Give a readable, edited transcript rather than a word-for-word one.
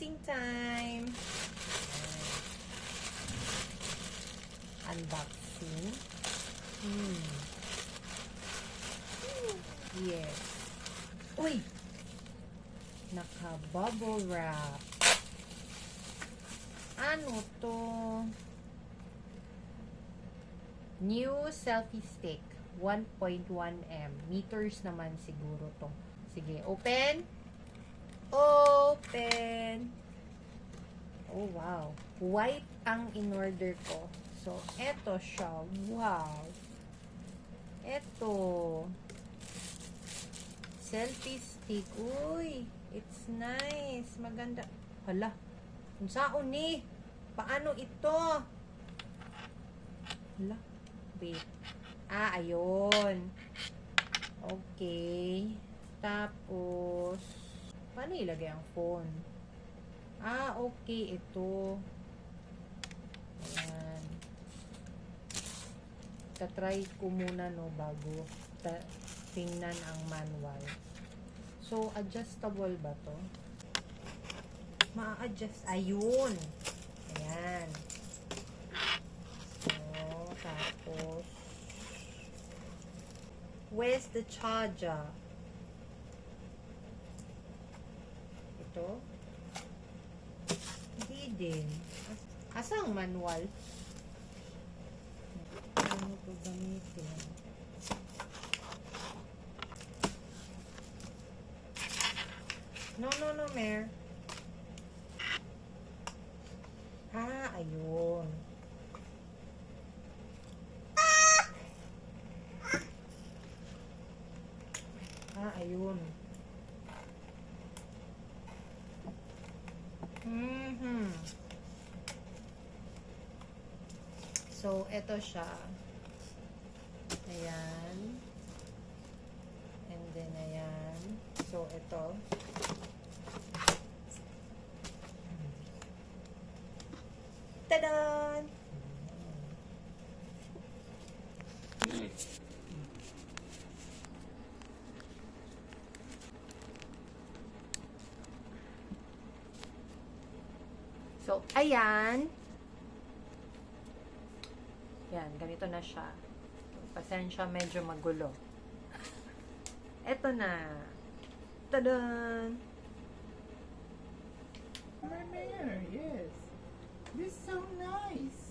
Unboxing time! Unboxing. Yes. Uy! Naka-bubble wrap. Ano to? New selfie stick. 1.1M. Meters naman siguro to. Sige, open. Open. Oh, wow. White ang in-order ko. So, eto siya. Wow. Eto. Selfie stick. Uy, it's nice. Maganda. Hala. Kung saan ni? Paano ito? Hala. Wait. Ah, ayun. Okay. Tapos, paano ilagay ang phone? Ah, okay. Ito. Ayan. Tatry ko muna, no, bago tingnan ang manual. So, adjustable ba to? Ma-adjust. Ayun. Ayan. So, tapos, where's the charger? Ito? Hindi din. Asang manual? Ano ito gamitin? No, Mer. Ah, ayun. Ah, ayun. So, eto siya. Ayan. And then, ayan. So, eto. Tada! So, ayan. Yan, ganito na siya. Pasensya, medyo magulo. Eto na. Tada! My man, yes. This is so nice.